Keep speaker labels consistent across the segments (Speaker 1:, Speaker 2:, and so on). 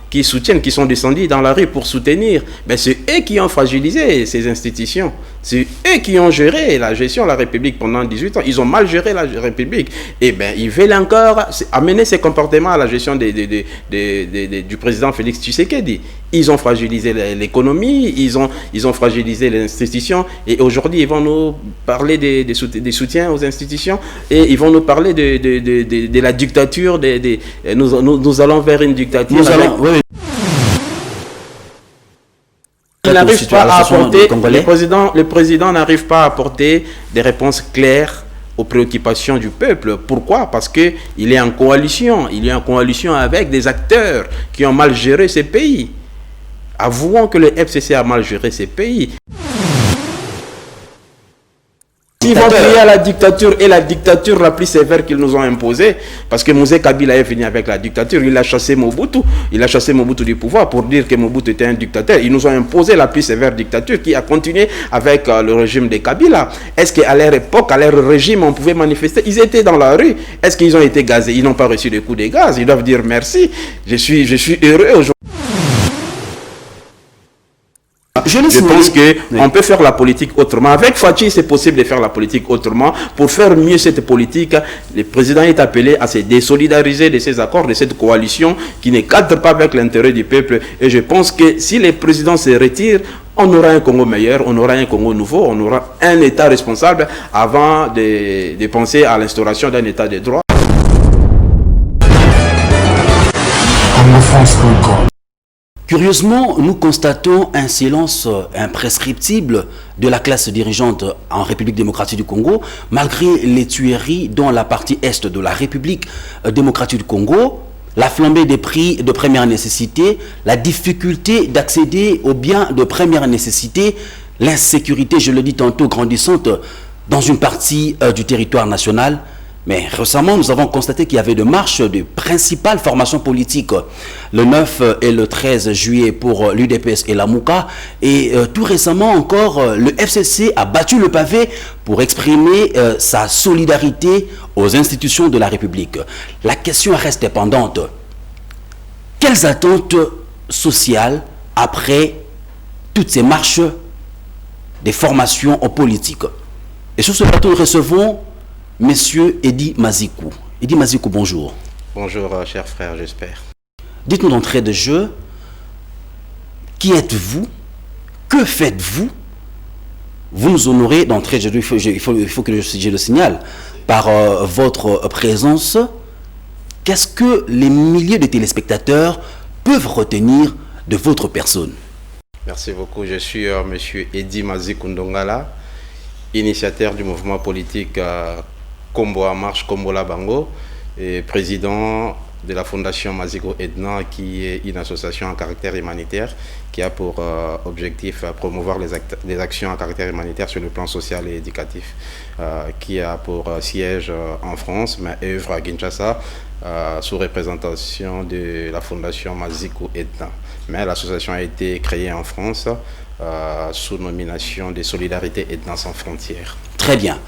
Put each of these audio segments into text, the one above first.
Speaker 1: qui soutiennent, qui sont descendus dans la rue pour soutenir, ben c'est eux qui ont fragilisé ces institutions. C'est eux qui ont géré la gestion de la République pendant 18 ans. Ils ont mal géré la République. Et ben ils veulent encore amener ces comportements à la gestion du président Félix Tshisekedi. Ils ont fragilisé l'économie, ils ont fragilisé les institutions. Et aujourd'hui, ils vont nous parler des soutiens aux institutions et ils vont nous parler de la dictature. Nous allons vers une dictature. Il n'arrive pas à apporter, le président n'arrive pas à apporter des réponses claires aux préoccupations du peuple. Pourquoi? Parce qu'il est en coalition. Il est en coalition avec des acteurs qui ont mal géré ces pays. Avouons que le FCC a mal géré ces pays. Ils vont crier à la dictature, et la dictature la plus sévère qu'ils nous ont imposée, parce que Mosé Kabila est venu avec la dictature, il a chassé Mobutu du pouvoir pour dire que Mobutu était un dictateur. Ils nous ont imposé la plus sévère dictature qui a continué avec le régime de Kabila. Est-ce qu'à leur époque, à leur régime, on pouvait manifester? Ils étaient dans la rue. Est-ce qu'ils ont été gazés? Ils n'ont pas reçu de coups de gaz. Ils doivent dire merci. Je suis heureux aujourd'hui. Je pense qu'on peut faire la politique autrement. Avec Fachi, c'est possible de faire la politique autrement. Pour faire mieux cette politique, le président est appelé à se désolidariser de ces accords, de cette coalition qui ne cadre pas avec l'intérêt du peuple. Et je pense que si le président se retire, on aura un Congo meilleur, on aura un Congo nouveau, on aura un État responsable avant de penser à l'instauration d'un État de droit.
Speaker 2: Curieusement, nous constatons un silence imprescriptible de la classe dirigeante en République démocratique du Congo, malgré les tueries dans la partie est de la République démocratique du Congo, la flambée des prix de première nécessité, la difficulté d'accéder aux biens de première nécessité, l'insécurité, je le dis tantôt, grandissante dans une partie du territoire national. Mais récemment, nous avons constaté qu'il y avait de marches de principales formations politiques le 9 et le 13 juillet pour l'UDPS et la Mouka. Et tout récemment encore, le FCC a battu le pavé pour exprimer sa solidarité aux institutions de la République. La question reste pendante. Quelles attentes sociales après toutes ces marches des formations politiques? Et sur ce plateau, nous recevons Monsieur Eddy Mazikou. Eddy Mazikou, bonjour.
Speaker 1: Bonjour, cher frère, j'espère.
Speaker 2: Dites-nous d'entrée de jeu, qui êtes-vous? Que faites-vous? Vous nous honorez d'entrée de jeu, il faut que je le signale, par votre présence. Qu'est-ce que les milliers de téléspectateurs peuvent retenir de votre personne?
Speaker 1: Merci beaucoup. Je suis Monsieur Eddy Mazikou Ndongala, initiateur du mouvement politique Kombo à Marche, Kombo la Bango, et président de la Fondation Maziko Edna, qui est une association à caractère humanitaire qui a pour objectif promouvoir les actions à caractère humanitaire sur le plan social et éducatif, qui a pour siège en France, mais œuvre à Kinshasa sous représentation de la Fondation Maziko Edna. Mais l'association a été créée en France sous nomination de Solidarité Edna sans frontières.
Speaker 2: Très bien.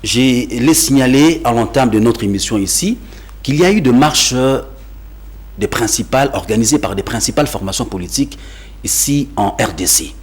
Speaker 2: J'ai les signalé à l'entame de notre émission ici qu'il y a eu de marches organisées par des principales formations politiques ici en RDC.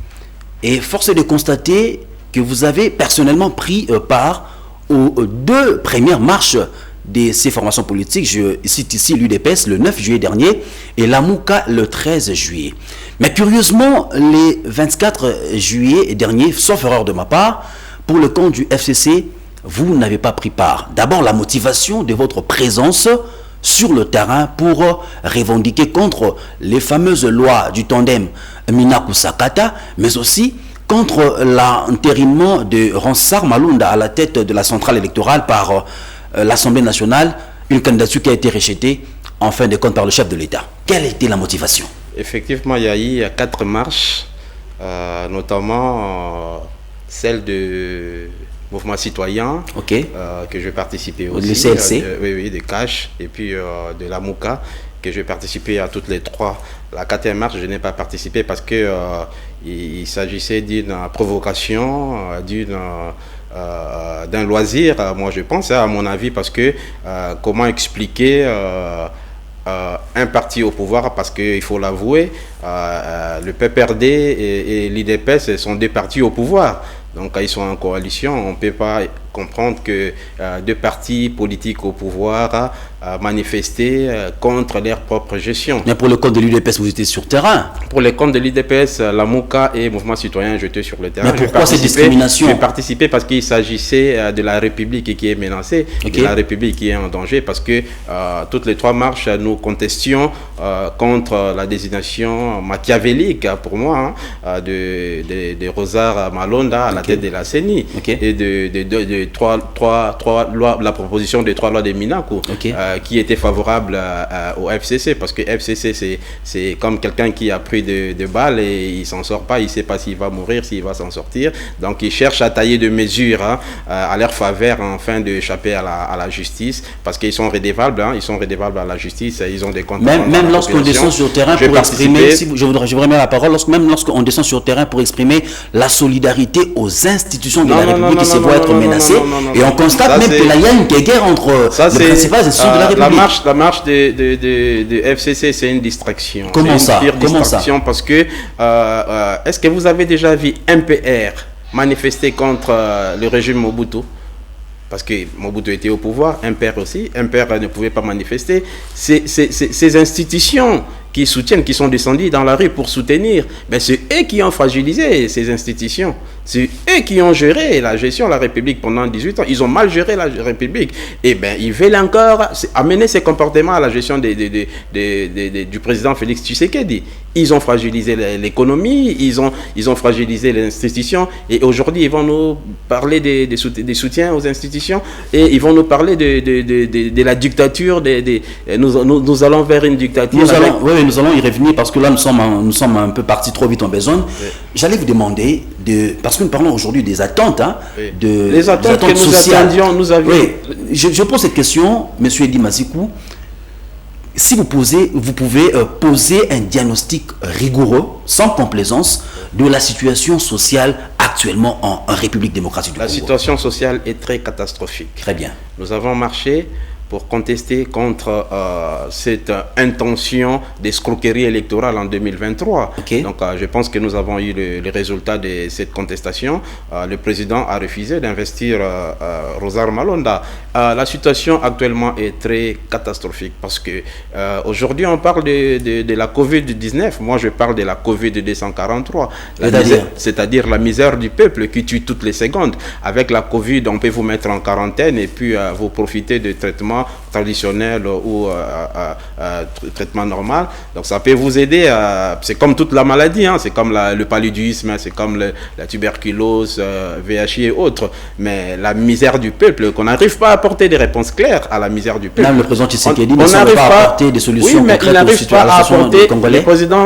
Speaker 2: Et force est de constater que vous avez personnellement pris part aux deux premières marches de ces formations politiques. Je cite ici l'UDPS le 9 juillet dernier et la Mouka le 13 juillet. Mais curieusement, les 24 juillet dernier, sauf erreur de ma part, pour le compte du FCC, vous n'avez pas pris part. D'abord, la motivation de votre présence sur le terrain pour revendiquer contre les fameuses lois du tandem Minaku-Sakata, mais aussi contre l'entérinement de Ronsard Malunda à la tête de la centrale électorale par l'Assemblée nationale, une candidature qui a été rejetée en fin de compte par le chef de l'État. Quelle était la motivation?
Speaker 1: Effectivement, il y a eu 4 marches, notamment celle de mouvement citoyen, que je vais participer aussi.
Speaker 2: Le CLC
Speaker 1: oui, de Cash, et puis de la Mouka, que je vais participer à toutes les 3. La 4e marche, je n'ai pas participé parce que il s'agissait d'une provocation, d'un loisir, moi je pense, à mon avis, parce que comment expliquer un parti au pouvoir, parce qu'il faut l'avouer, le PPRD et l'IDPS sont deux partis au pouvoir. Donc quand ils sont en coalition, on ne peut pas comprendre que deux partis politiques au pouvoir manifester contre leur propre gestion.
Speaker 2: Mais pour le compte de l'UDPS, vous étiez sur terrain.
Speaker 1: Pour les comptes de l'IDPS, la MOUCA et Mouvement Citoyen, j'étais sur le terrain.
Speaker 2: Mais pourquoi cette discrimination?
Speaker 1: J'ai participé parce qu'il s'agissait de la République qui est menacée, de la République qui est en danger, parce que toutes les trois marches, nous contestions contre la désignation machiavélique, pour moi, de Rosar Malonda à la tête de la CENI, et de trois lois, la proposition des 3 lois de Minaku, qui était favorable au FCC, parce que FCC c'est comme quelqu'un qui a pris de balles et il s'en sort pas, il sait pas s'il va mourir, s'il va s'en sortir, donc ils cherchent à tailler de mesures à leur faveur afin d'échapper à la justice, parce qu'ils sont redevables, ils sont redevables à la justice, ils ont des comptes.
Speaker 2: Même lorsqu'on descend sur terrain pour exprimer, je voudrais mettre la parole, même lorsqu'on descend sur terrain pour exprimer la solidarité aux institutions de la République qui se voient être menacées, et on constate même qu'il y a une guerre entre les principales institutions de la République.
Speaker 1: La marche de FCC, c'est une distraction.
Speaker 2: Comment ça?
Speaker 1: Parce que, est-ce que vous avez déjà vu un PR manifester contre le régime Mobutu? Parce que Mobutu était au pouvoir, un PR aussi, un PR ne pouvait pas manifester. Ces institutions qui soutiennent, qui sont descendus dans la rue pour soutenir, ben c'est eux qui ont fragilisé ces institutions. C'est eux qui ont géré la gestion de la République pendant 18 ans. Ils ont mal géré la République. Et ben ils veulent encore amener ces comportements à la gestion du président Félix Tshisekedi. Ils ont fragilisé l'économie, ils ont fragilisé les institutions. Et aujourd'hui, ils vont nous parler des soutiens aux institutions. Et ils vont nous parler de la dictature. Nous allons vers une dictature.
Speaker 2: Nous allons y revenir parce que là, nous sommes un peu partis trop vite en besogne. Oui. J'allais vous demander, parce que nous parlons aujourd'hui des attentes,
Speaker 1: les attentes que nous avions.
Speaker 2: Oui. Je pose cette question, M. Eddy Mazikou. Si vous pouvez poser un diagnostic rigoureux, sans complaisance, de la situation sociale actuellement en République démocratique du Congo.
Speaker 1: La situation sociale est très catastrophique.
Speaker 2: Très bien. Nous
Speaker 1: avons marché pour contester contre cette intention d'escroquerie électorale en 2023. Donc je pense que nous avons eu le résultat de cette contestation. Le président a refusé d'investir Rosar Malonda. La situation actuellement est très catastrophique parce que aujourd'hui on parle de la Covid-19. Moi je parle de la Covid-243. C'est-à-dire la misère du peuple qui tue toutes les secondes. Avec la Covid, on peut vous mettre en quarantaine et puis vous profiter de traitements traditionnel ou traitement normal. Donc ça peut vous aider. C'est comme toute la maladie, c'est comme le paludisme, c'est comme la tuberculose, VIH et autres. Mais la misère du peuple, qu'on n'arrive pas à apporter des réponses claires à la misère du peuple.
Speaker 2: Même le président Tshisekedi ne semble pas apporter des solutions concrètes aux situations des Congolais.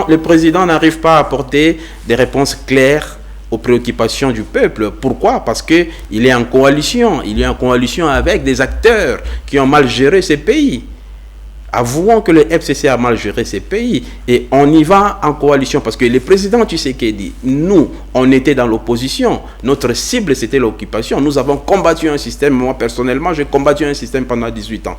Speaker 1: Le président n'arrive pas à apporter des réponses claires aux préoccupations du peuple. Pourquoi? Parce qu'il est en coalition. Il est en coalition avec des acteurs qui ont mal géré ces pays. Avouons que le FCC a mal géré ces pays et on y va en coalition parce que le président Tshisekedi, nous, on était dans l'opposition. Notre cible, c'était l'occupation. Nous avons combattu un système. Moi, personnellement, j'ai combattu un système pendant 18 ans.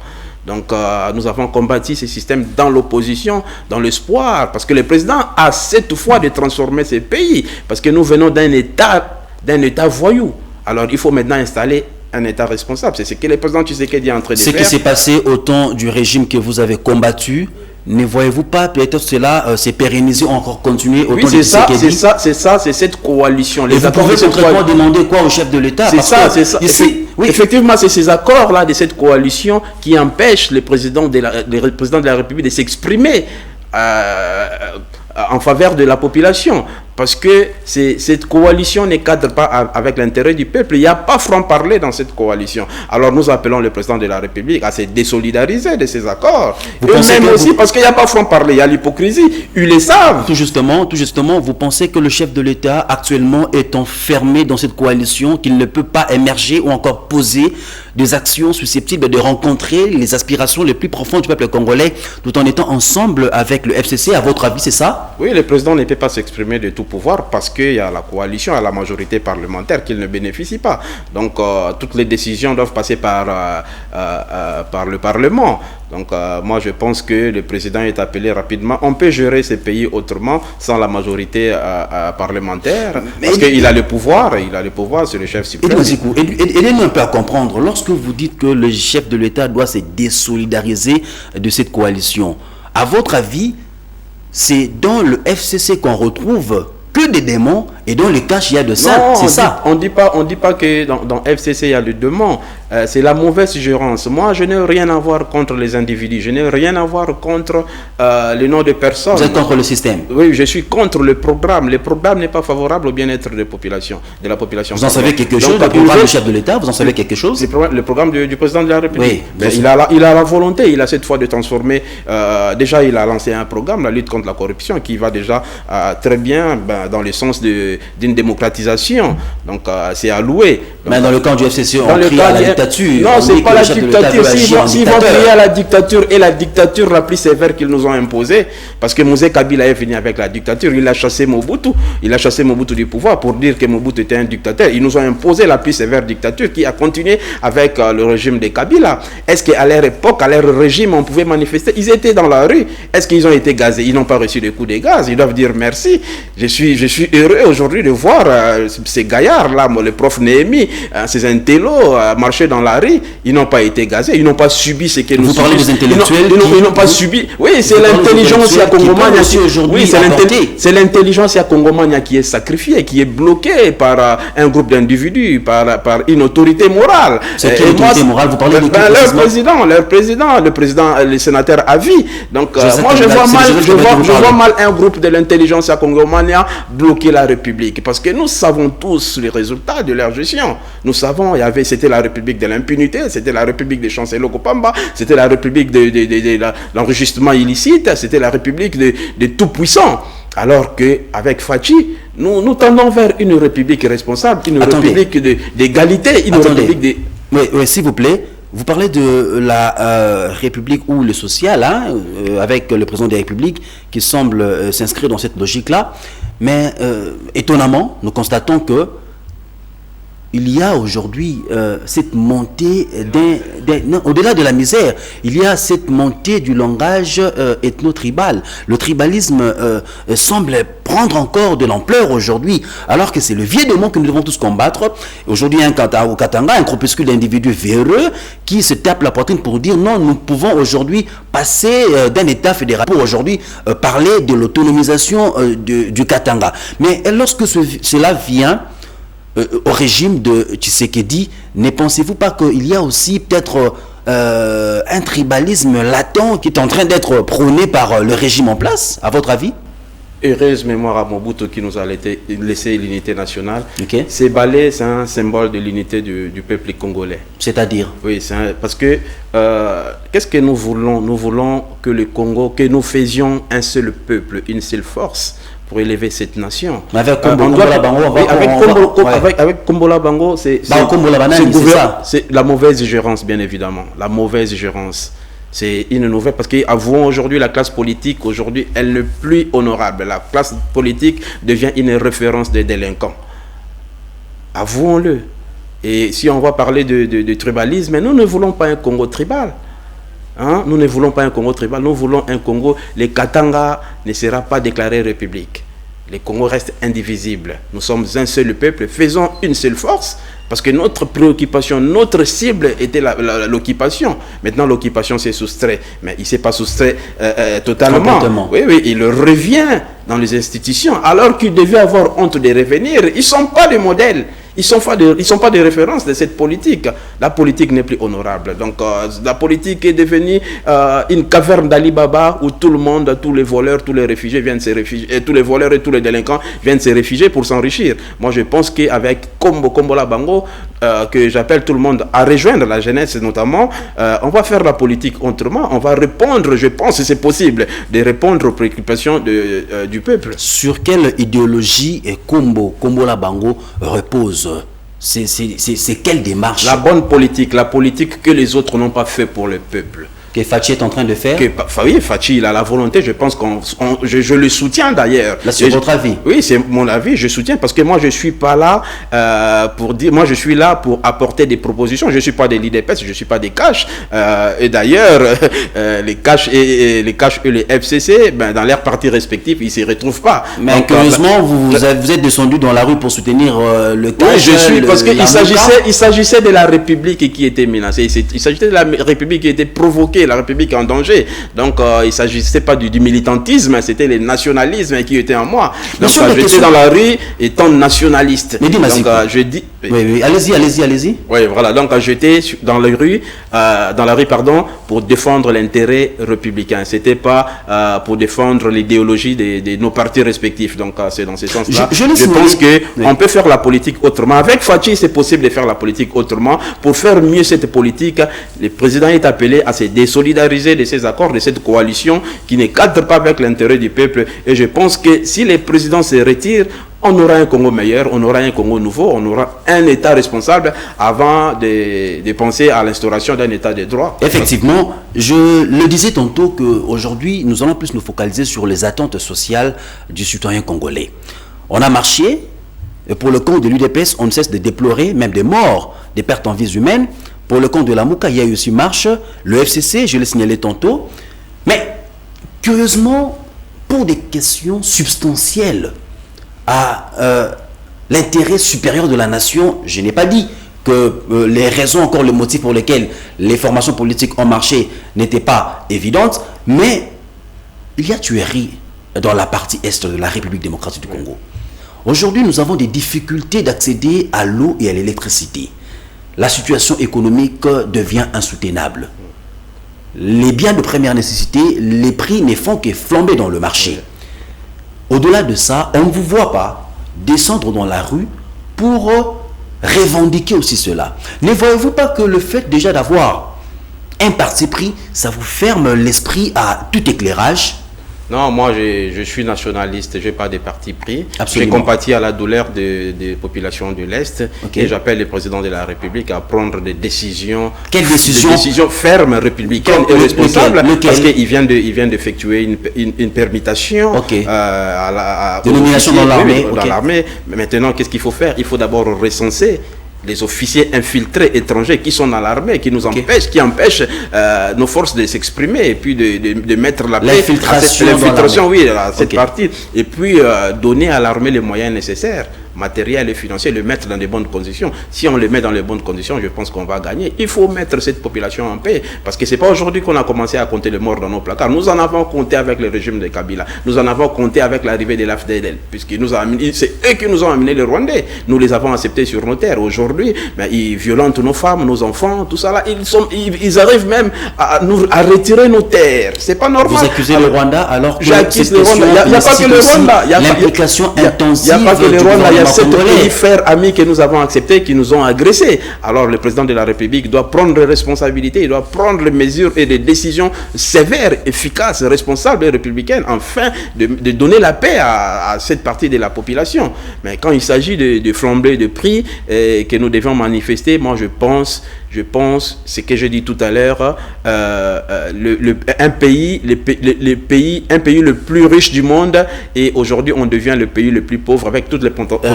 Speaker 1: Donc, nous avons combattu ces systèmes dans l'opposition, dans l'espoir, parce que le président a cette foi de transformer ces pays, parce que nous venons d'un État voyou. Alors, il faut maintenant installer un État responsable. C'est ce que le président Tshisekedi est en train de faire.
Speaker 2: Ce qui s'est passé au temps du régime que vous avez combattu, ne voyez-vous pas peut-être cela s'est pérennisé ou encore continué au temps de Tshisekedi?
Speaker 1: C'est cette coalition.
Speaker 2: Et vous pouvez concrètement demander quoi au chef de l'État?
Speaker 1: C'est ça. Ici, oui. Effectivement, c'est ces accords-là de cette coalition qui empêchent les présidents de la République de s'exprimer en faveur de la population. Parce que cette coalition ne cadre pas avec l'intérêt du peuple. Il n'y a pas franc-parler dans cette coalition. Alors nous appelons le président de la République à se désolidariser de ces accords. Eux-mêmes aussi, parce qu'il n'y a pas franc-parler, il y a l'hypocrisie. Ils le savent.
Speaker 2: Tout justement, vous pensez que le chef de l'État actuellement est enfermé dans cette coalition, qu'il ne peut pas émerger ou encore poser des actions susceptibles de rencontrer les aspirations les plus profondes du peuple congolais tout en étant ensemble avec le FCC? À votre avis, c'est ça?
Speaker 1: Oui, le président ne peut pas s'exprimer de tout pouvoir parce qu'il y a la coalition, à la majorité parlementaire qu'il ne bénéficie pas. Donc toutes les décisions doivent passer par le Parlement. Donc moi je pense que le président est appelé rapidement. On peut gérer ces pays autrement sans la majorité parlementaire, parce qu'il a le pouvoir, c'est le chef suprême.
Speaker 2: Aidez-nous un peu à comprendre, lorsque vous dites que le chef de l'État doit se désolidariser de cette coalition, à votre avis, c'est dans le FCC qu'on retrouve que des démons et dans le cache il y a de ça, c'est ça.
Speaker 1: On dit pas que dans FCC il y a des démons. C'est la mauvaise gérance. Moi, je n'ai rien à voir contre les individus. Je n'ai rien à voir contre le nom de personnes.
Speaker 2: Vous êtes contre le système?
Speaker 1: Oui, je suis contre le programme. Le programme n'est pas favorable au bien-être de la population.
Speaker 2: Vous en savez quelque chose? Le programme du chef de l'État, vous en savez quelque chose?
Speaker 1: Le programme du président de la République.
Speaker 2: Oui.
Speaker 1: Il a la volonté. Il a cette fois de transformer. Déjà, il a lancé un programme, la lutte contre la corruption, qui va déjà très bien dans le sens d'une démocratisation. Donc, c'est à louer. Donc,
Speaker 2: mais dans le camp du FCC, on crie à la dictature.
Speaker 1: Non, c'est pas la dictature. S'ils vont crier à la dictature, et la dictature la plus sévère qu'ils nous ont imposée, parce que Mosé Kabila est venu avec la dictature, il a chassé Mobutu. Il a chassé Mobutu du pouvoir pour dire que Mobutu était un dictateur. Ils nous ont imposé la plus sévère dictature qui a continué avec le régime de Kabila. Est-ce qu'à leur époque, à leur régime, on pouvait manifester? Ils étaient dans la rue. Est-ce qu'ils ont été gazés? Ils n'ont pas reçu de coups de gaz. Ils doivent dire merci. Je suis heureux aujourd'hui de voir ces gaillards-là, le prof Néhémie, ces intellos marcher dans la rue. Ils n'ont pas été gazés. Ils n'ont pas subi ce que nous
Speaker 2: Vous parlez des intellectuels.
Speaker 1: Ils n'ont pas subi. Oui, c'est l'intelligence congomania qui aujourd'hui. C'est l'intelligence congomania qui est sacrifiée, qui est bloquée par un groupe d'individus, par une autorité morale.
Speaker 2: C'est quelle autorité morale? Vous parlez de
Speaker 1: leur président, le sénateur à vie. Donc moi je vois mal un groupe de l'intelligence congomania bloquer la République, parce que nous savons tous les résultats de leur gestion. Nous savons, c'était la République de l'impunité, c'était la République des Chancellor Kopamba, c'était la République de l'enregistrement illicite, c'était la République de tout puissant. Alors qu'avec Fachi, nous tendons vers une République responsable, une République d'égalité, une République de...
Speaker 2: Oui, s'il vous plaît. Vous parlez de la République ou le social, avec le président de la République qui semble s'inscrire dans cette logique-là. Mais étonnamment, nous constatons que il y a aujourd'hui cette montée au-delà de la misère, il y a cette montée du langage ethno-tribal. Le tribalisme semble prendre encore de l'ampleur aujourd'hui, alors que c'est le vieux démon que nous devons tous combattre. Aujourd'hui, au Katanga, un groupuscule d'individus véreux qui se tapent la poitrine pour dire non, nous pouvons aujourd'hui passer d'un État fédéral pour aujourd'hui parler de l'autonomisation du Katanga. Mais lorsque cela vient au régime de Tshisekedi, ne pensez-vous pas qu'il y a aussi peut-être un tribalisme latent qui est en train d'être prôné par le régime en place, à votre avis?
Speaker 1: Heureuse mémoire à Mobutu qui nous a laissé l'unité nationale.
Speaker 2: Okay.
Speaker 1: Ces balais, c'est un symbole de l'unité du peuple congolais.
Speaker 2: C'est-à-dire?
Speaker 1: Oui, parce que qu'est-ce que nous voulons? Nous voulons que le Congo, que nous faisions un seul peuple, une seule force pour élever cette nation.
Speaker 2: Mais avec Kombola Bango,
Speaker 1: avec Kombola Bango, c'est la mauvaise gérance, bien évidemment. La mauvaise gérance. C'est une nouvelle, parce qu'avouons aujourd'hui, la classe politique, aujourd'hui, elle n'est plus honorable. La classe politique devient une référence des délinquants. Avouons-le. Et si on va parler de tribalisme, nous ne voulons pas un Congo tribal. Nous ne voulons pas un Congo tribal, nous voulons un Congo. Le Katanga ne sera pas déclaré république. Le Congo reste indivisible. Nous sommes un seul peuple, faisons une seule force, parce que notre préoccupation, notre cible était l'occupation. Maintenant, l'occupation s'est soustrait, mais il ne s'est pas soustrait totalement. Oui, il revient dans les institutions, alors qu'il devait avoir honte de revenir. Ils ne sont pas des modèles. Ils ne sont pas des références de cette politique. La politique n'est plus honorable. Donc, la politique est devenue une caverne d'Ali Baba où tout le monde, tous les voleurs, tous les réfugiés viennent se réfugier. Et tous les voleurs et tous les délinquants viennent se réfugier pour s'enrichir. Moi, je pense qu'avec Kombola Bango, que j'appelle tout le monde à rejoindre la jeunesse notamment, on va faire la politique autrement. On va répondre, je pense que c'est possible, de répondre aux préoccupations du peuple.
Speaker 2: Sur quelle idéologie Kombola Bango repose? C'est quelle démarche?
Speaker 1: La bonne politique, la politique que les autres n'ont pas fait pour le peuple.
Speaker 2: que Fachi est en train de faire.
Speaker 1: Oui, Fachi, il a la volonté, je pense je le soutiens d'ailleurs.
Speaker 2: Là, c'est votre avis?
Speaker 1: Oui, c'est mon avis, je soutiens, parce que moi, je ne suis pas là pour dire, moi, je suis là pour apporter des propositions. Je ne suis pas des l'IDPS, je ne suis pas des cash. Et d'ailleurs, les cash et les FCC, ben, dans leurs partis respectifs, ils ne s'y retrouvent pas.
Speaker 2: Mais donc, curieusement, vous êtes descendu dans la rue pour soutenir le cash.
Speaker 1: Oui, je suis, parce qu'il s'agissait de la République qui était menacée. Il s'agissait de la République qui était provoquée, la République en danger. Donc, il ne s'agissait pas du militantisme, c'était le nationalisme qui était en moi. Donc, j'étais dans la rue étant nationaliste.
Speaker 2: Mais dis-moi,
Speaker 1: je dis...
Speaker 2: Oui, allez-y.
Speaker 1: Oui, voilà. Donc, j'étais dans la rue, pour défendre l'intérêt républicain. C'était pas pour défendre l'idéologie de nos partis respectifs. Donc, c'est dans ce sens-là. Je pense qu'on peut faire la politique autrement. Avec Fachi, c'est possible de faire la politique autrement. Pour faire mieux cette politique, le président est appelé à se désolidariser de ces accords, de cette coalition qui ne cadre pas avec l'intérêt du peuple. Et je pense que si les présidents se retirent, on aura un Congo meilleur, on aura un Congo nouveau, on aura un État responsable avant de penser à l'instauration d'un État de droit.
Speaker 2: Effectivement, je le disais tantôt qu'aujourd'hui, nous allons plus nous focaliser sur les attentes sociales du citoyen congolais. On a marché, et pour le compte de l'UDPS, on ne cesse de déplorer même des morts, des pertes en vies humaines. Pour le compte de la Mouka, il y a eu aussi marche, le FCC, je l'ai signalé tantôt. Mais, curieusement, pour des questions substantielles, à l'intérêt supérieur de la nation, je n'ai pas dit que les raisons, encore le motif pour lesquels les formations politiques ont marché n'étaient pas évidentes, mais il y a tuerie dans la partie est de la République démocratique du Congo. Aujourd'hui, nous avons des difficultés d'accéder à l'eau et à l'électricité. La situation économique devient insoutenable. Les biens de première nécessité, les prix ne font que flamber dans le marché. Au-delà de ça, on ne vous voit pas descendre dans la rue pour revendiquer aussi cela. Ne voyez-vous pas que le fait déjà d'avoir un parti pris, ça vous ferme l'esprit à tout éclairage?
Speaker 1: Non, moi je suis nationaliste, je n'ai pas de parti pris.
Speaker 2: Absolument.
Speaker 1: J'ai compati à la douleur des populations de l'Est. Okay. Et j'appelle le président de la République à prendre des décisions.
Speaker 2: Quelles décisions?
Speaker 1: Des décisions fermes, républicaines et responsables. Parce qu'il vient d'effectuer une permutation
Speaker 2: de nomination dans l'armée.
Speaker 1: Dans l'armée. Mais maintenant, qu'est-ce qu'il faut faire? Il faut d'abord recenser les officiers infiltrés étrangers qui sont dans l'armée, qui nous empêchent, qui empêchent nos forces de s'exprimer et puis de mettre la paix.
Speaker 2: L'infiltration,
Speaker 1: oui, à cette partie. Et puis donner à l'armée les moyens nécessaires, matériels et financiers, le mettre dans de bonnes conditions. Si on le met dans les bonnes conditions, je pense qu'on va gagner. Il faut mettre cette population en paix. Parce que ce n'est pas aujourd'hui qu'on a commencé à compter les morts dans nos placards. Nous en avons compté avec le régime de Kabila. Nous en avons compté avec l'arrivée de l'AFDL. Puisque c'est eux qui nous ont amené les Rwandais. Nous les avons acceptés sur nos terres. Aujourd'hui, ils violentent nos femmes, nos enfants, tout ça là. Ils arrivent même à retirer nos terres. C'est pas normal.
Speaker 2: Vous accusez le Rwanda alors que
Speaker 1: j'accuse le Rwanda. Il n'y a pas que le Rwanda.
Speaker 2: L'implication intensive.
Speaker 1: Il n'y a pas que le Rwanda. Il y a 7 pays frères amis que nous avons acceptés qui nous ont agressés. Alors le président de la République doit prendre des responsabilités, il doit prendre des mesures et des décisions sévères, efficaces, responsables et républicaines, afin de donner la paix à cette partie de la population. Mais quand il s'agit de flambée de prix que nous devons manifester, moi je pense, ce que j'ai dit tout à l'heure, un pays le plus riche du monde, et aujourd'hui on devient le pays le plus pauvre avec toutes les potentialités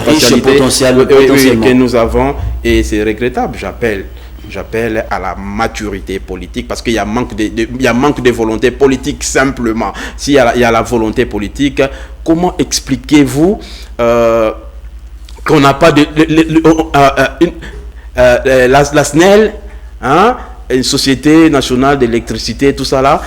Speaker 1: que nous avons, et c'est regrettable. J'appelle à la maturité politique, parce qu'il y a manque de volonté politique simplement. S'il y a la volonté politique, comment expliquez-vous qu'on n'a pas la SNEL, une société nationale d'électricité, tout ça là,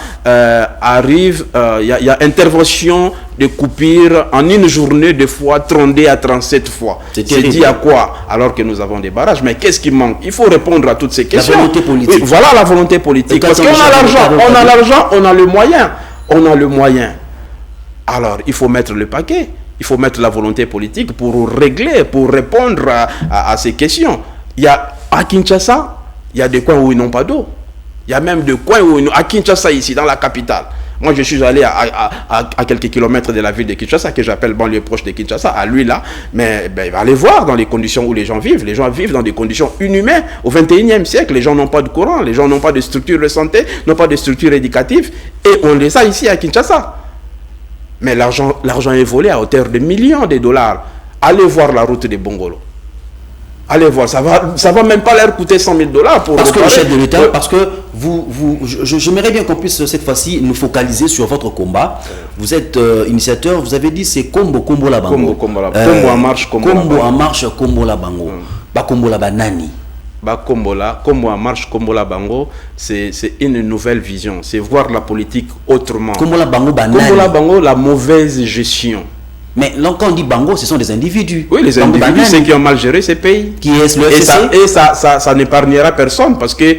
Speaker 1: arrive, il y a intervention de coupure en une journée de fois 32 à 37 fois. C'est dit à quoi? Alors que nous avons des barrages. Mais qu'est-ce qui manque? Il faut répondre à toutes ces questions.
Speaker 2: La volonté politique.
Speaker 1: Oui, voilà la volonté politique. Parce qu'on a l'argent, on a le moyen. Alors, il faut mettre le paquet. Il faut mettre la volonté politique pour régler, pour répondre à ces questions. Il y a à Kinshasa, il y a des coins où ils n'ont pas d'eau. Il y a même des coins où à Kinshasa, ici, dans la capitale, Moi, je suis allé à quelques kilomètres de la ville de Kinshasa, que j'appelle banlieue proche de Kinshasa, à lui là. Mais ben, allez voir dans les conditions où les gens vivent. Les gens vivent dans des conditions inhumaines. Au 21e siècle, les gens n'ont pas de courant, les gens n'ont pas de structure de santé, n'ont pas de structure éducative. Et on les a ici à Kinshasa. Mais l'argent est volé à hauteur de millions de dollars. Allez voir la route de Bongolo. Allez voir, ça va même pas leur coûter 100 000 $.
Speaker 2: Parce que le chef de l'État, parce que j'aimerais bien qu'on puisse cette fois-ci nous focaliser sur votre combat. Vous êtes initiateur, vous avez dit c'est Kombo la Bango.
Speaker 1: Kombo en marche,
Speaker 2: Kombo en marche, Kombo la Bango. Ba Kombo la Banani.
Speaker 1: Kombo en marche, Kombo la Bango, c'est une nouvelle vision. C'est voir la politique autrement.
Speaker 2: Kombo la Bango, Banani.
Speaker 1: Kombo la Bango, la mauvaise gestion.
Speaker 2: Mais là, quand on dit Bango, ce sont des individus.
Speaker 1: Oui, les individus, c'est qui ont mal géré ces pays.
Speaker 2: Qui est le
Speaker 1: FCC. Et ça n'épargnera personne parce que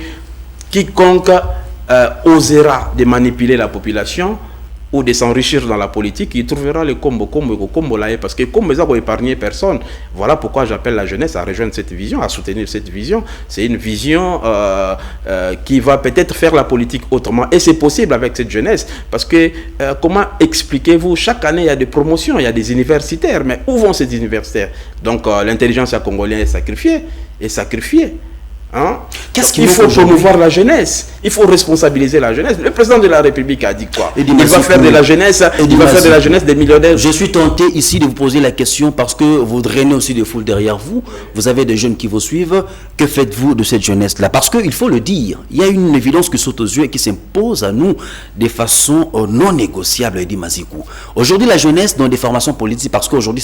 Speaker 1: quiconque osera de manipuler la population ou de s'enrichir dans la politique, il trouvera le combo là, parce que comme ça, épargner personne. Voilà pourquoi j'appelle la jeunesse à rejoindre cette vision, à soutenir cette vision. C'est une vision qui va peut-être faire la politique autrement. Et c'est possible avec cette jeunesse. Parce que, comment expliquez-vous, chaque année, il y a des promotions, il y a des universitaires. Mais où vont ces universitaires? Donc, l'intelligence congolaise est sacrifiée. Hein? Il faut promouvoir la jeunesse, il faut responsabiliser la jeunesse. Le président de la République a dit quoi? Il va faire de la jeunesse, des millionnaires.
Speaker 2: Je suis tenté ici de vous poser la question parce que vous drainez aussi des foules derrière vous. Vous avez des jeunes qui vous suivent. Que faites-vous de cette jeunesse-là? Parce qu'il faut le dire, il y a une évidence qui saute aux yeux et qui s'impose à nous de façon non négociable, Eddy Mazikou. Aujourd'hui, la jeunesse dans des formations politiques, parce qu'aujourd'hui,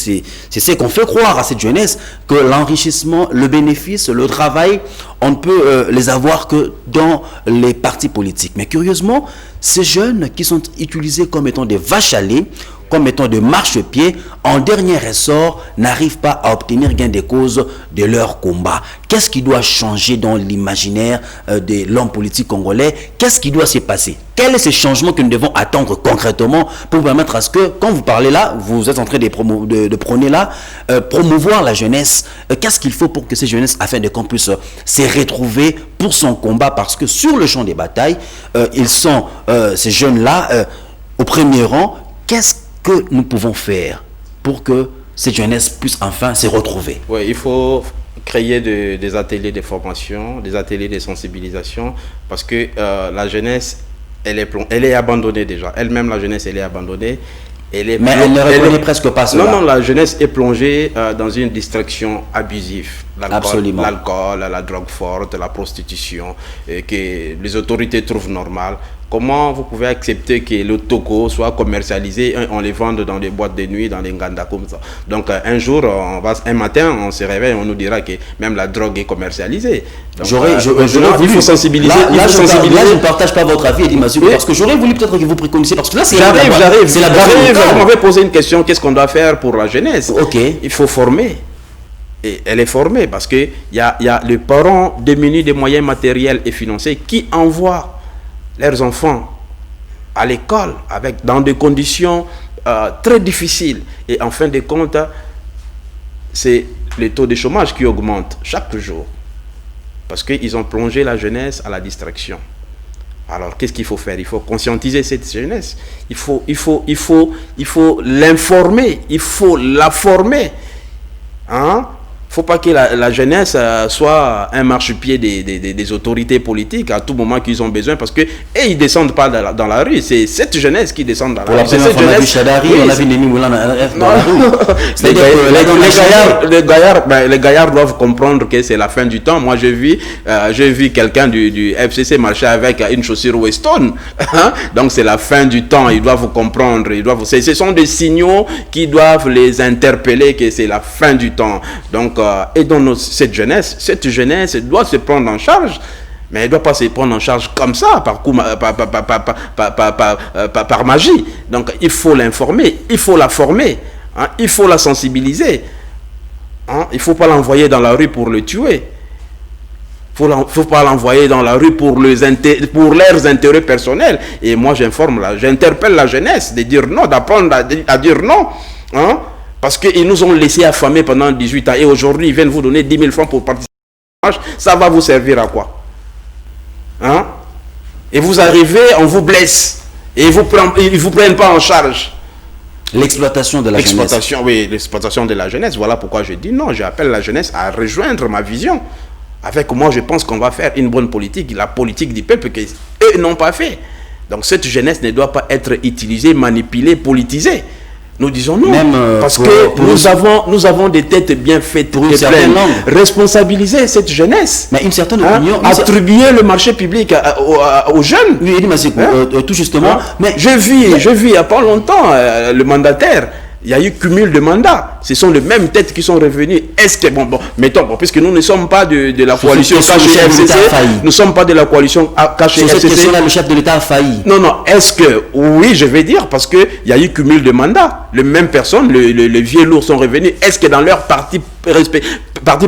Speaker 2: c'est ce qu'on fait croire à cette jeunesse, que l'enrichissement, le bénéfice, le travail, on ne peut les avoir que dans les partis politiques. Mais curieusement, ces jeunes qui sont utilisés comme étant des vaches à lait, comme étant de marchepieds, en dernier ressort, n'arrivent pas à obtenir gain de cause de leur combat. Qu'est-ce qui doit changer dans l'imaginaire de l'homme politique congolais? Qu'est-ce qui doit se passer? Quel est ce changement que nous devons attendre concrètement pour permettre à ce que, quand vous parlez là, vous êtes en train de prôner là, promouvoir la jeunesse, qu'est-ce qu'il faut pour que ces jeunesses, afin de qu'on puisse se retrouver pour son combat? Parce que sur le champ des batailles, ils sont, ces jeunes-là, au premier rang. Qu'est-ce que nous pouvons faire pour que cette jeunesse puisse enfin se retrouver?
Speaker 1: Oui, il faut créer des ateliers de formation, des ateliers de sensibilisation, parce que la jeunesse, elle est abandonnée déjà. Elle-même, la jeunesse, elle est abandonnée.
Speaker 2: Mais elle ne reconnaît presque pas cela.
Speaker 1: Non, la jeunesse est plongée dans une distraction abusive.
Speaker 2: Absolument.
Speaker 1: L'alcool, la drogue forte, la prostitution, que les autorités trouvent normales. Comment vous pouvez accepter que le toko soit commercialisé, on les vende dans des boîtes de nuit, dans les nganda comme ça? Donc un matin, on se réveille, on nous dira que même la drogue est commercialisée. Donc, il faut sensibiliser.
Speaker 2: Là, je ne partage pas votre avis, Eddy Mazikou, parce que j'aurais voulu peut-être que vous préconisiez, parce que là,
Speaker 1: j'arrive. Vous m'avez posé une question, qu'est-ce qu'on doit faire pour la jeunesse? Il faut former. Et elle est formée parce qu'il y a les parents démunis des moyens matériels et financiers qui envoient leurs enfants à l'école dans des conditions très difficiles. Et en fin de compte, c'est le taux de chômage qui augmente chaque jour. Parce qu'ils ont plongé la jeunesse à la distraction. Alors, qu'est-ce qu'il faut faire? Il faut conscientiser cette jeunesse. Il faut l'informer. Il faut la former. Hein? Il ne faut pas que la jeunesse soit un marchepied des autorités politiques à tout moment qu'ils ont besoin, parce qu'ils ne descendent pas dans la rue. C'est cette jeunesse qui descend dans la rue.
Speaker 2: Pour la première fois, on a vu Chadari, on a vu Némi Moulin dans la rue.
Speaker 1: Les gaillards doivent comprendre que c'est la fin du temps. Moi, j'ai vu quelqu'un du FCC marcher avec une chaussure Weston. Donc, c'est la fin du temps. Ils doivent comprendre. Ce sont des signaux qui doivent les interpeller que c'est la fin du temps. Donc, aidons cette jeunesse doit se prendre en charge, mais elle ne doit pas se prendre en charge comme ça, par magie. Donc il faut l'informer, il faut la former, hein, il faut la sensibiliser. Hein, il ne faut pas l'envoyer dans la rue pour le tuer. Il ne faut pas l'envoyer dans la rue pour leurs intérêts personnels. Et moi j'interpelle la jeunesse de dire non, d'apprendre à dire non. Hein. Parce qu'ils nous ont laissé affamer pendant 18 ans. Et aujourd'hui, ils viennent vous donner 10 000 francs pour participer à la marche. Ça va vous servir à quoi? Hein? Et vous arrivez, on vous blesse. Et ils ne vous prennent pas en charge.
Speaker 2: L'exploitation de la jeunesse.
Speaker 1: L'exploitation, oui, l'exploitation de la jeunesse. Voilà pourquoi je dis non. J'appelle la jeunesse à rejoindre ma vision. Avec moi, je pense qu'on va faire une bonne politique, la politique du peuple qu'eux n'ont pas fait. Donc cette jeunesse ne doit pas être utilisée, manipulée, politisée. Nous disons non, parce que nous avons des têtes bien faites, pour une certaine langue. Responsabiliser cette jeunesse.
Speaker 2: Mais une certaine opinion.
Speaker 1: Attribuer le marché public aux jeunes.
Speaker 2: Oui, Eddie Mazikou, tout justement. Mais
Speaker 1: j'ai vu il n'y a pas longtemps le mandataire. Il y a eu cumul de mandats. Ce sont les mêmes têtes qui sont revenues. Est-ce que, mettons, puisque nous ne sommes pas de la coalition KHFCC, nous ne sommes pas de la coalition KHFCC.
Speaker 2: Sur cette question-là, le chef de l'État a failli.
Speaker 1: Non, est-ce que, oui, je vais dire, parce qu'il y a eu cumul de mandats. Les mêmes personnes, les vieux lourds sont revenus. Est-ce que dans leur parti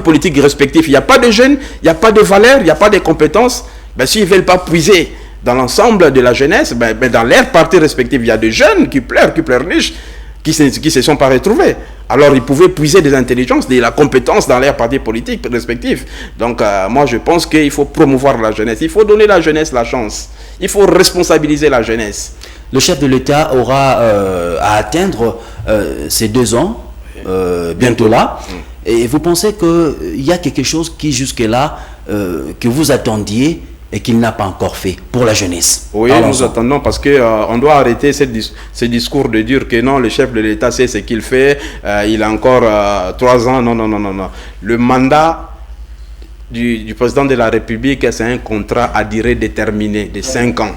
Speaker 1: politique respectif, il n'y a pas de jeunes, il n'y a pas de valeurs, il n'y a pas de compétences? S'ils ne veulent pas puiser dans l'ensemble de la jeunesse, dans leur parti respectif, il y a des jeunes qui pleurnichent, qui se sont pas retrouvés. Alors ils pouvaient puiser des intelligences, de la compétence dans leurs partis politiques respectifs. Donc moi je pense qu'il faut promouvoir la jeunesse, il faut donner la jeunesse la chance, il faut responsabiliser la jeunesse.
Speaker 2: Le chef de l'État aura à atteindre ses 2 ans, bientôt là. Et vous pensez qu'il y a quelque chose qui jusque-là, que vous attendiez et qu'il n'a pas encore fait pour la jeunesse?
Speaker 1: Oui, nous attendons parce qu'on doit arrêter ce discours de dire que non, le chef de l'État sait ce qu'il fait, il a encore 3 ans. Non. Le mandat du président de la République, c'est un contrat à durée déterminée de 5 ans.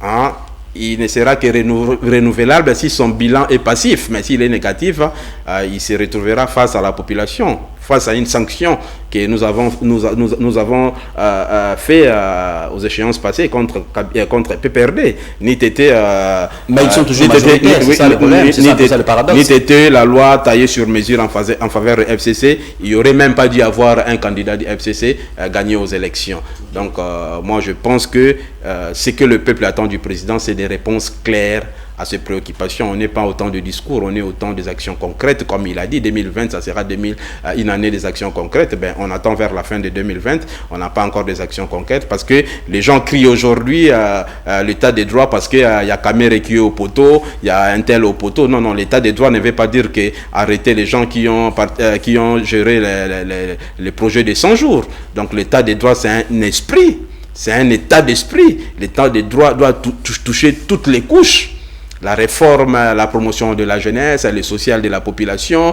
Speaker 1: Hein? Il ne sera que renouvelable si son bilan est passif, mais s'il est négatif, il se retrouvera face à la population, face à une sanction que nous avons fait aux échéances passées contre PPRD. Ni t'était
Speaker 2: mais ils sont toujours majoritaires, c'est ça le problème, c'est ça le paradoxe.
Speaker 1: Ni t'était la loi taillée sur mesure en faveur du FCC, il n'y aurait même pas dû avoir un candidat du FCC gagné aux élections. Donc moi je pense que ce que le peuple attend du président, c'est des réponses claires à ses préoccupations. On n'est pas au temps de discours, on est au temps des actions concrètes. Comme il a dit, 2020, ça sera une année des actions concrètes. On attend vers la fin de 2020, on n'a pas encore des actions concrètes parce que les gens crient aujourd'hui l'état des droits parce qu'il y a Kamere qui est au poteau, il y a un tel au poteau. Non, l'état des droits ne veut pas dire que arrêter les gens qui ont géré les projets de 100 jours. Donc l'état des droits, c'est un esprit, c'est un état d'esprit. L'état des droits doit toucher toutes les couches. La réforme, la promotion de la jeunesse, le social de la population,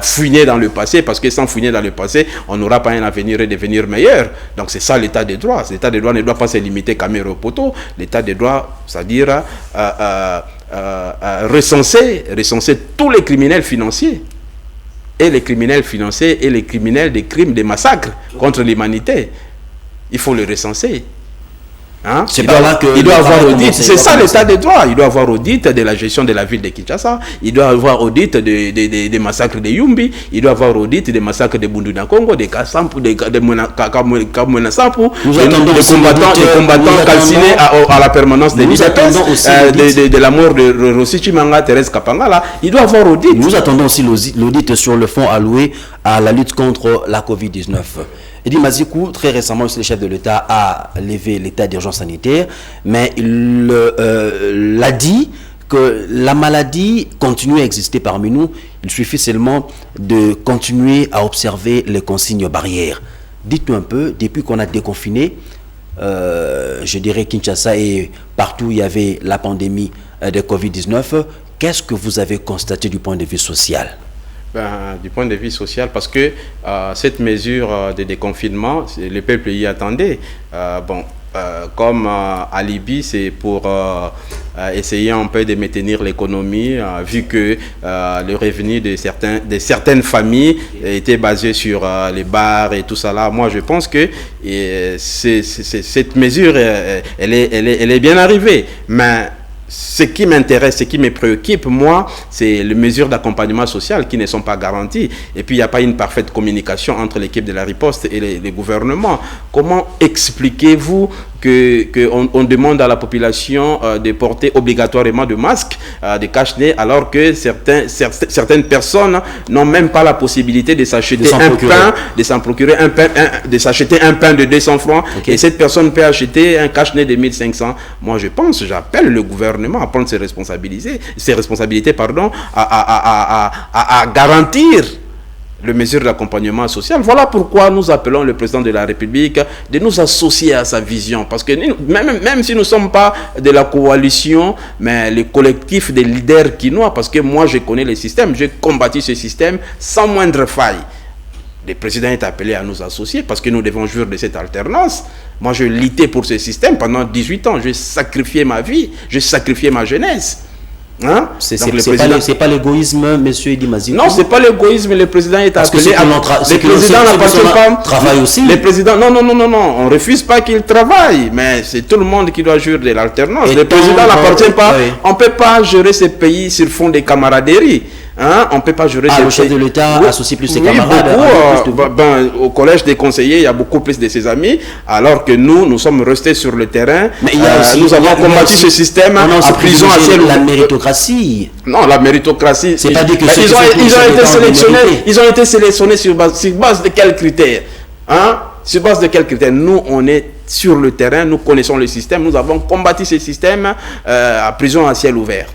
Speaker 1: fouiner dans le passé, parce que sans fouiner dans le passé, on n'aura pas un avenir et devenir meilleur. Donc c'est ça l'état des droits. L'état des droits ne doit pas se limiter qu'à Kamere au poteau. L'état des droits, c'est-à-dire recenser tous les criminels financiers. Et les criminels financiers et les criminels des crimes, des massacres contre l'humanité. Il faut le recenser. Hein? Il doit avoir audit, c'est ça l'état des droits. Il doit avoir audit de la gestion de la ville de Kinshasa, il doit avoir audit des massacres de Yumbi, il doit avoir audit des massacres de Bunduna Congo, de Kassampu, de Kamwena Sampu, des combattants calcinés à la permanence de l'IDPS, de la mort de Rossi Chimanga, Thérèse Kapangala. Il doit avoir audit.
Speaker 2: Nous attendons aussi l'audit sur le fonds alloué à la lutte contre la Covid-19. Eddie Mazikou, très récemment, le chef de l'État a levé l'état d'urgence sanitaire, mais il a dit que la maladie continue à exister parmi nous. Il suffit seulement de continuer à observer les consignes barrières. Dites-nous un peu, depuis qu'on a déconfiné, je dirais Kinshasa et partout où il y avait la pandémie de Covid-19, qu'est-ce que vous avez constaté du point de vue social ?
Speaker 1: Du point de vue social, parce que cette mesure de déconfinement, le peuple y attendait. Comme à Libye, c'est pour essayer un peu de maintenir l'économie, vu que le revenu de certaines familles était basé sur les bars et tout ça là. Moi, je pense que cette mesure, elle est bien arrivée. Mais ce qui m'intéresse, ce qui me préoccupe, moi, c'est les mesures d'accompagnement social qui ne sont pas garanties. Et puis, il n'y a pas une parfaite communication entre l'équipe de la riposte et les gouvernements. Comment expliquez-vous on demande à la population de porter obligatoirement de masques, de cache-nez, alors que certaines personnes n'ont même pas la possibilité de s'acheter un pain, de s'en procurer un pain, de s'acheter un pain de 200 francs, et cette personne peut acheter un cache-nez de 1500. Moi, j'appelle le gouvernement à prendre ses responsabilités, à garantir les mesures d'accompagnement social. Voilà pourquoi nous appelons le président de la République de nous associer à sa vision. Parce que même si nous ne sommes pas de la coalition, mais le collectif des leaders quinois, parce que moi je connais le système, j'ai combattu ce système sans moindre faille. Le président est appelé à nous associer parce que nous devons jouir de cette alternance. Moi, je luttais pour ce système pendant 18 ans. J'ai sacrifié ma vie, j'ai sacrifié ma jeunesse. Hein?
Speaker 2: C'est pas l'égoïsme, monsieur Edy Mazikou.
Speaker 1: Non, c'est pas l'égoïsme. Le président est appelé.
Speaker 2: Le président n'appartient pas. Travaille aussi.
Speaker 1: Le président, non. On refuse pas qu'il travaille, mais c'est tout le monde qui doit jouir de l'alternance. Le président n'appartient pas. Oui. On peut pas gérer ce pays sur fond de camaraderie. Hein? On ne peut pas gérer
Speaker 2: le chef de l'État associe plus ses camarades.
Speaker 1: Au collège des conseillers, il y a beaucoup plus de ses amis, alors que nous sommes restés sur le terrain.
Speaker 2: Mais il y a aussi,
Speaker 1: nous avons combattu ce système en prison à ciel ouvert.
Speaker 2: La méritocratie.
Speaker 1: Non, la méritocratie.
Speaker 2: C'est pas dit que
Speaker 1: ils ont été sélectionnés sur base de quels critères? Hein? Sur base de quels critères? Nous, on est sur le terrain, nous connaissons le système, nous avons combattu ce système à prison à ciel ouvert.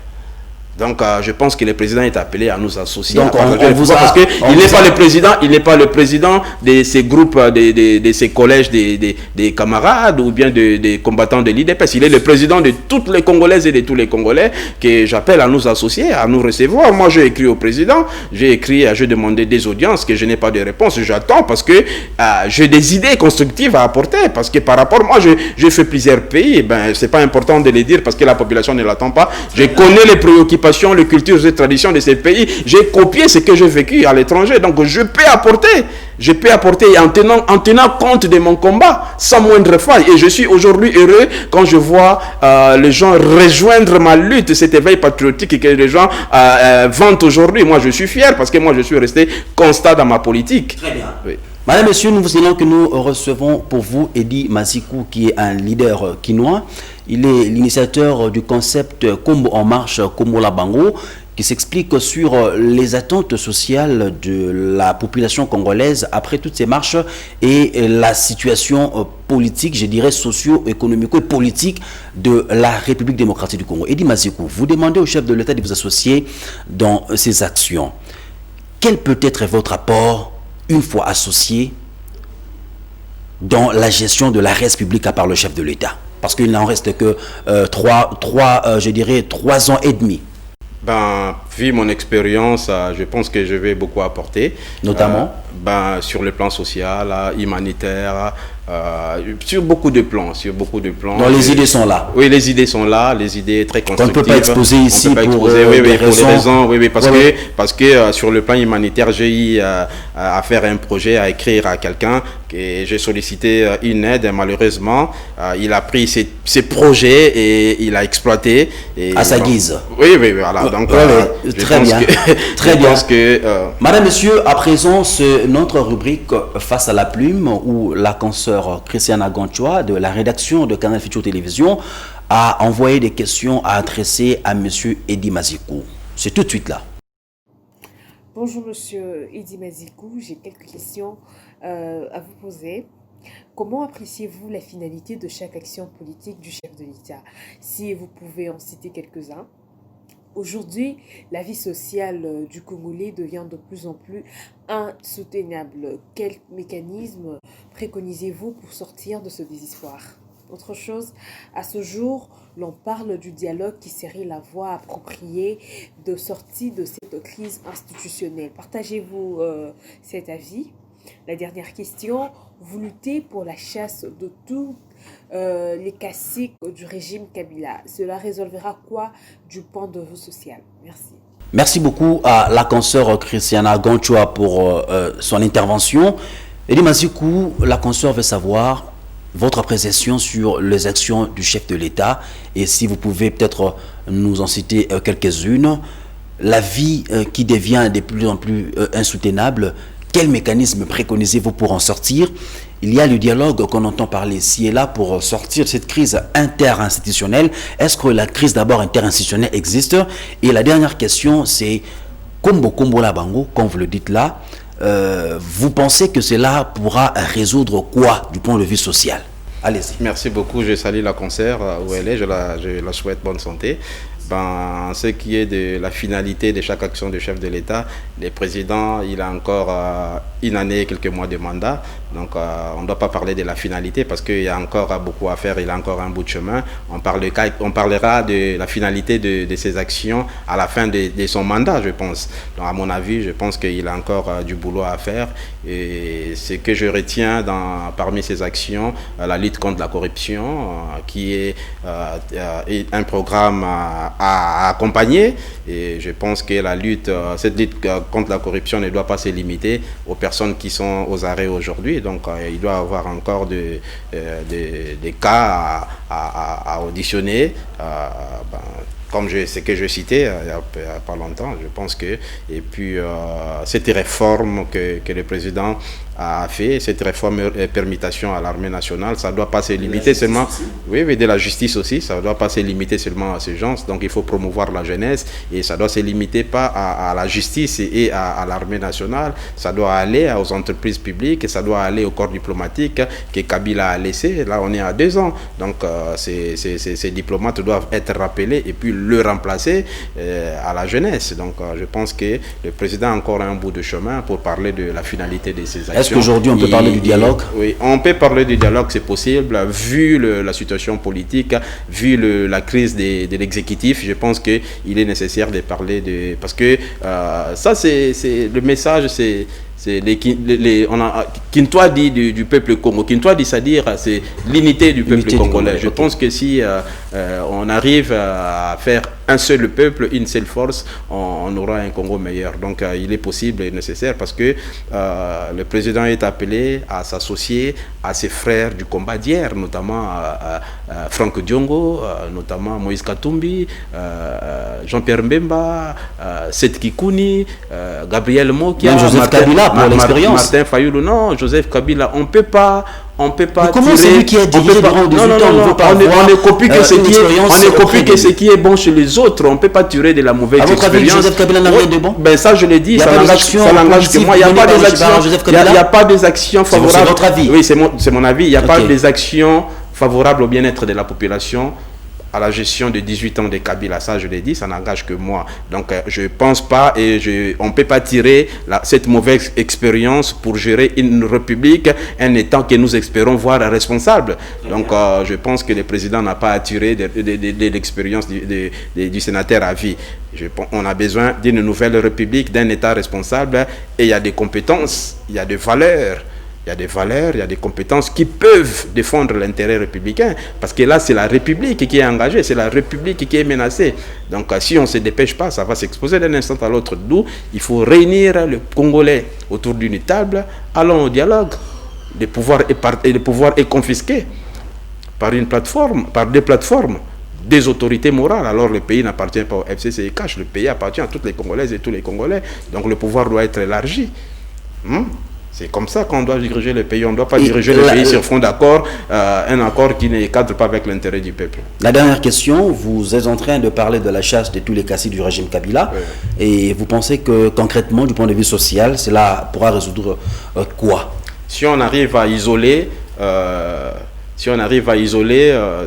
Speaker 1: Donc, je pense que le président est appelé à nous associer.
Speaker 2: Donc,
Speaker 1: parce qu'il n'est pas le président, il n'est pas le président de ces groupes, de ces collèges des camarades ou bien des combattants de l'IDPS. Il est le président de toutes les Congolaises et de tous les Congolais que j'appelle à nous associer, à nous recevoir. Moi, j'ai écrit au président, j'ai demandé des audiences que je n'ai pas de réponse. J'attends parce que j'ai des idées constructives à apporter. Parce que par rapport, moi, j'ai fait plusieurs pays. Ben, c'est pas important de les dire parce que la population ne l'attend pas. Je connais les préoccupations, les cultures et traditions de ces pays. J'ai copié ce que j'ai vécu à l'étranger. Donc, je peux apporter en tenant compte de mon combat sans moindre faille. Et je suis aujourd'hui heureux quand je vois les gens rejoindre ma lutte, cet éveil patriotique que les gens vantent aujourd'hui. Moi, je suis fier parce que moi, je suis resté constant dans ma politique.
Speaker 2: Très bien. Oui. Madame, Monsieur, nous vous signalons que nous recevons pour vous Edy Mazikou, qui est un leader quinois. Il est l'initiateur du concept Kombo en marche, Kombola Bango, qui s'explique sur les attentes sociales de la population congolaise après toutes ces marches et la situation politique, je dirais socio-économique et politique de la République démocratique du Congo. Edy Mazikou, vous demandez au chef de l'État de vous associer dans ces actions. Quel peut être votre apport une fois associé dans la gestion de la res publique par le chef de l'État? Parce qu'il n'en reste que 3 ans et demi.
Speaker 1: Ben, vu mon expérience, je pense que je vais beaucoup apporter.
Speaker 2: Notamment
Speaker 1: sur le plan social, humanitaire, sur beaucoup de plans.
Speaker 2: Donc les idées sont là.
Speaker 1: Oui, les idées sont là, les idées très constructives.
Speaker 2: On ne peut pas exposer ici pour des raisons.
Speaker 1: Parce que sur le plan humanitaire, j'ai eu à faire un projet, à écrire à quelqu'un, et j'ai sollicité une aide. Malheureusement, il a pris ses projets et il a exploité.
Speaker 2: À sa guise.
Speaker 1: Oui, voilà. Donc,
Speaker 2: très bien. Madame, Monsieur, à présent, c'est notre rubrique Face à la plume, où la consoeur Christiana Ganchoua de la rédaction de Canal Futur Télévision a envoyé des questions à adresser à Monsieur Edy Mazikou. C'est tout de suite là.
Speaker 3: Bonjour Monsieur Edy Mazikou, j'ai quelques questions à vous poser. Comment appréciez-vous la finalité de chaque action politique du chef de l'État? Si vous pouvez en citer quelques-uns. Aujourd'hui, la vie sociale du Congolais devient de plus en plus insoutenable. Quel mécanisme préconisez-vous pour sortir de ce désespoir? Autre chose, à ce jour, l'on parle du dialogue qui serait la voie appropriée de sortie de cette crise institutionnelle. Partagez-vous cet avis? La dernière question, vous luttez pour la chasse de tous les caciques du régime Kabila. Cela résolvera quoi du point de vue social? Merci.
Speaker 2: Merci beaucoup à la consoeur Christiana Ganchoua pour son intervention. Edy Mazikou, la consoeur veut savoir votre appréciation sur les actions du chef de l'État et si vous pouvez peut-être nous en citer quelques-unes. La vie qui devient de plus en plus insoutenable, quel mécanisme préconisez-vous pour en sortir? Il y a le dialogue qu'on entend parler ici et là pour sortir de cette crise interinstitutionnelle. Est-ce que la crise d'abord interinstitutionnelle existe? Et la dernière question, c'est Kombo la Bango, comme vous le dites là, vous pensez que cela pourra résoudre quoi du point de vue social? Allez-y.
Speaker 1: Merci beaucoup, je salue la concert où elle est, je la souhaite bonne santé. Ben, ce qui est de la finalité de chaque action du chef de l'État, le président, il a encore une année et quelques mois de mandat. Donc, on ne doit pas parler de la finalité parce qu'il y a encore beaucoup à faire, il a encore un bout de chemin. On parlera de la finalité de ses actions à la fin de son mandat, je pense. Donc, à mon avis, je pense qu'il a encore du boulot à faire. Et ce que je retiens parmi ces actions, la lutte contre la corruption, qui est un programme à accompagner. Et je pense que cette lutte contre la corruption ne doit pas se limiter aux personnes qui sont aux arrêts aujourd'hui. Donc, il doit y avoir encore des cas à auditionner. Comme ce que je citais il n'y a pas longtemps, je pense que... Et puis, cette réforme que le président a fait, cette réforme permutation à l'armée nationale, ça ne doit pas se limiter seulement... Oui, de la justice aussi, ça ne doit pas se limiter seulement à ces gens. Donc, il faut promouvoir la jeunesse et ça doit se limiter pas à la justice et à l'armée nationale. Ça doit aller aux entreprises publiques et ça doit aller au corps diplomatique que Kabila a laissé. Là, on est à 2 ans. Donc, ces diplomates doivent être rappelés et puis le remplacer à la jeunesse. Donc, je pense que le président a encore un bout de chemin pour parler de la finalité de ces actions.
Speaker 2: Est-ce qu'aujourd'hui on peut parler du dialogue?
Speaker 1: Oui, on peut parler du dialogue, c'est possible. Vu la situation politique, vu la crise de l'exécutif, je pense qu'il est nécessaire de parler de... Parce que ça, c'est le message, c'est Kintoa dit du peuple Congo. Kintoa dit, c'est-à-dire c'est l'unité du peuple congolais. Je pense que si on arrive à faire un seul peuple, une seule force, on aura un Congo meilleur. Donc il est possible et nécessaire parce que le président est appelé à s'associer à ses frères du combat d'hier, notamment Franck Diongo, notamment Moïse Katumbi, Jean-Pierre Mbemba, Seth Kikouni, Gabriel Mokia,
Speaker 2: même Joseph Kabila pour l'expérience.
Speaker 1: Martin Fayoulou, non, Joseph Kabila, on peut pas
Speaker 2: comment c'est lui qui a dirigé durant 18 ans?
Speaker 1: On ne copie que ce qui est bon chez les autres. On ne peut pas tirer de la mauvaise expérience. À votre avis,
Speaker 2: Joseph Kabila n'a rien de bon?
Speaker 1: Ben ça, je l'ai dit, ça n'engage que moi. Il n'y a pas des actions favorables.
Speaker 2: C'est votre avis?
Speaker 1: Oui, c'est mon avis. Il n'y a pas des actions favorables au bien-être de la population à la gestion de 18 ans de Kabila. Ça, je l'ai dit, ça n'engage que moi. Donc, je ne pense pas et on ne peut pas tirer cette mauvaise expérience pour gérer une république, un État que nous espérons voir responsable. Donc, je pense que le président n'a pas à tirer de l'expérience du sénateur à vie. On a besoin d'une nouvelle république, d'un État responsable et il y a des compétences, il y a des valeurs. Il y a des valeurs, il y a des compétences qui peuvent défendre l'intérêt républicain. Parce que là, c'est la République qui est engagée, c'est la République qui est menacée. Donc, si on ne se dépêche pas, ça va s'exposer d'un instant à l'autre. D'où il faut réunir le Congolais autour d'une table, allons au dialogue. Le pouvoir est confisqué par des plateformes, des autorités morales. Alors, le pays n'appartient pas au FCCH, le pays appartient à toutes les Congolaises et tous les Congolais. Donc, le pouvoir doit être élargi. C'est comme ça qu'on doit diriger le pays. On ne doit pas diriger le pays sur fond d'accord, un accord qui ne cadre pas avec l'intérêt du peuple.
Speaker 2: La dernière question, vous êtes en train de parler de la chasse de tous les caciques du régime Kabila. Oui. Et vous pensez que concrètement, du point de vue social, cela pourra résoudre quoi?
Speaker 1: Si on arrive à isoler,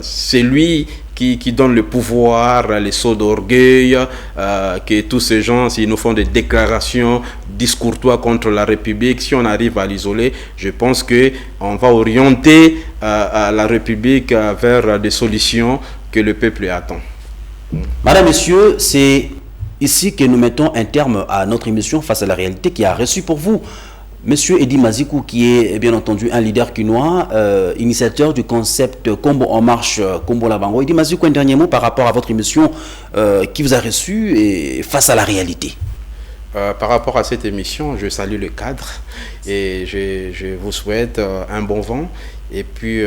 Speaker 1: c'est lui qui donne le pouvoir, les sauts d'orgueil, que tous ces gens, s'ils nous font des déclarations discourtoises contre la République, si on arrive à l'isoler, je pense qu'on va orienter la République vers des solutions que le peuple attend.
Speaker 2: Madame, Messieurs, c'est ici que nous mettons un terme à notre émission Face à la réalité qui a reçu pour vous Monsieur Eddy Mazikou, qui est bien entendu un leader quinois, initiateur du concept Kombo en marche, Kombo la Bango. Eddy Mazikou, un dernier mot par rapport à votre émission qui vous a reçu et Face à la réalité.
Speaker 1: Par rapport à cette émission, je salue le cadre et je vous souhaite un bon vent. Et puis,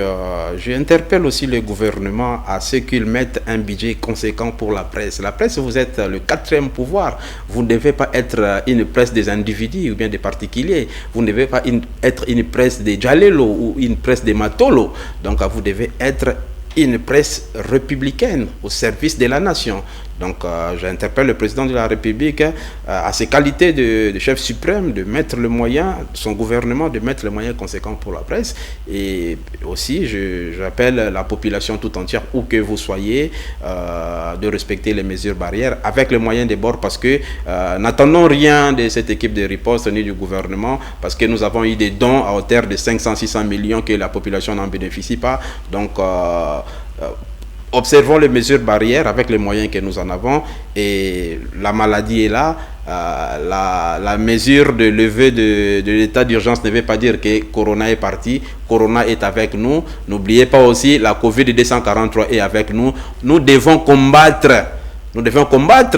Speaker 1: j'interpelle aussi le gouvernement à ce qu'il mette un budget conséquent pour la presse. La presse, vous êtes le 4e pouvoir. Vous ne devez pas être une presse des individus ou bien des particuliers. Vous ne devez pas être une presse des Djalelo ou une presse des Matolo. Donc, vous devez être une presse républicaine au service de la nation. Donc, j'interpelle le président de la République à ses qualités de chef suprême de mettre le moyen, son gouvernement de mettre les moyens conséquents pour la presse. Et aussi, j'appelle la population tout entière, où que vous soyez, de respecter les mesures barrières avec les moyens des bords, parce que n'attendons rien de cette équipe de riposte ni du gouvernement, parce que nous avons eu des dons à hauteur de 500-600 millions que la population n'en bénéficie pas. Donc, observons les mesures barrières avec les moyens que nous en avons, et la maladie est là. La mesure de levée de l'état d'urgence ne veut pas dire que Corona est parti. Corona est avec nous. N'oubliez pas aussi, la Covid-243 est avec nous. Nous devons combattre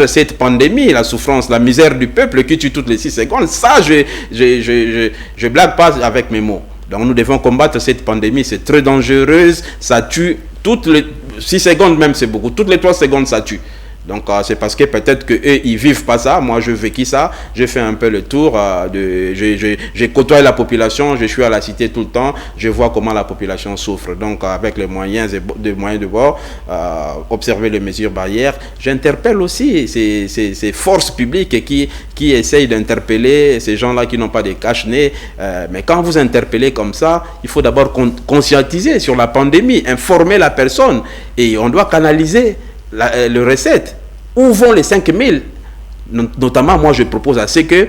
Speaker 1: cette pandémie, la souffrance, la misère du peuple qui tue toutes les 6 secondes. Ça, je blague pas avec mes mots. Donc nous devons combattre cette pandémie, c'est très dangereuse, ça tue toutes les 6 secondes même, c'est beaucoup, toutes les 3 secondes ça tue. Donc c'est parce que peut-être qu'eux ils vivent pas ça, moi je vécu ça, j'ai fait un peu le tour, j'ai côtoyé la population, je suis à la cité tout le temps, je vois comment la population souffre. Donc avec les moyens de bord, observer les mesures barrières, j'interpelle aussi ces forces publiques qui essayent d'interpeller ces gens-là qui n'ont pas de cache-nez. Mais quand vous interpellez comme ça, il faut d'abord conscientiser sur la pandémie, informer la personne, et on doit canaliser le recette. Où vont les 5 000? Notamment, moi je propose à ce que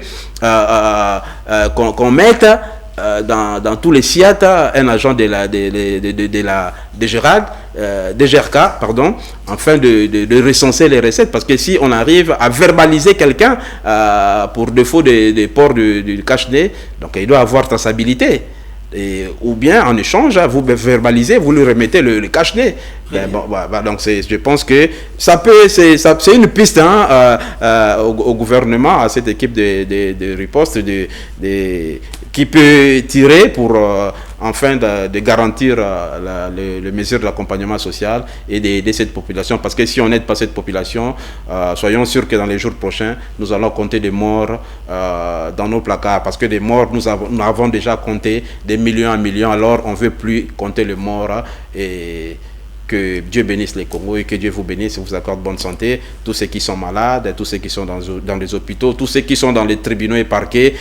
Speaker 1: qu'on mette dans tous les SIAT un agent de la DGRK, pardon, afin de recenser les recettes. Parce que si on arrive à verbaliser quelqu'un pour défaut de port du cache-nez, donc il doit avoir traçabilité. Ou bien en échange, vous verbalisez, vous lui remettez le cache-nez. Donc je pense que c'est une piste au gouvernement, à cette équipe de riposte qui peut tirer pour enfin de garantir les mesures d'accompagnement social et d'aider cette population. Parce que si on n'aide pas cette population, soyons sûrs que dans les jours prochains, nous allons compter des morts dans nos placards. Parce que des morts, nous avons déjà compté des millions en millions, alors on ne veut plus compter les morts. Et que Dieu bénisse les Congos et que Dieu vous bénisse et vous accorde bonne santé. Tous ceux qui sont malades, tous ceux qui sont dans les hôpitaux, tous ceux qui sont dans les tribunaux et parquets,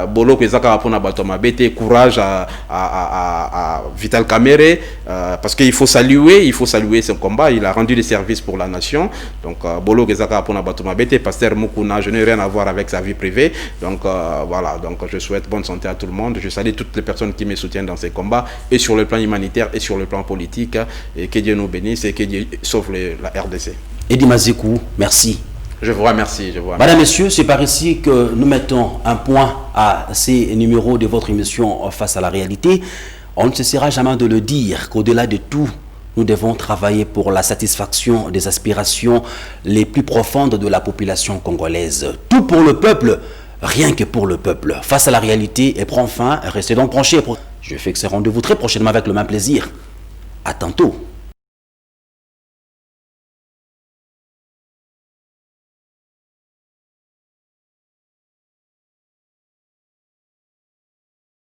Speaker 1: Bolo Kezaka Apona Batoma Bete, courage à Vital Kamere, parce qu'il faut saluer son combat. Il a rendu des services pour la nation. Donc, Bolo Kezaka Apona Batoma Bete, Pasteur Mukuna, je n'ai rien à voir avec sa vie privée. Donc, voilà. Donc, je souhaite bonne santé à tout le monde. Je salue toutes les personnes qui me soutiennent dans ces combats, et sur le plan humanitaire et sur le plan politique. Et que Dieu nous bénisse et que Dieu sauve la RDC.
Speaker 2: Eddy Mazikou, merci.
Speaker 1: Je vous remercie.
Speaker 2: Madame, Messieurs, c'est par ici que nous mettons un point à ces numéros de votre émission Face à la réalité. On ne cessera jamais de le dire qu'au-delà de tout, nous devons travailler pour la satisfaction des aspirations les plus profondes de la population congolaise. Tout pour le peuple, rien que pour le peuple. Face à la réalité et prend fin, restez donc branchés. Je fixe rendez-vous très prochainement avec le même plaisir. À tantôt.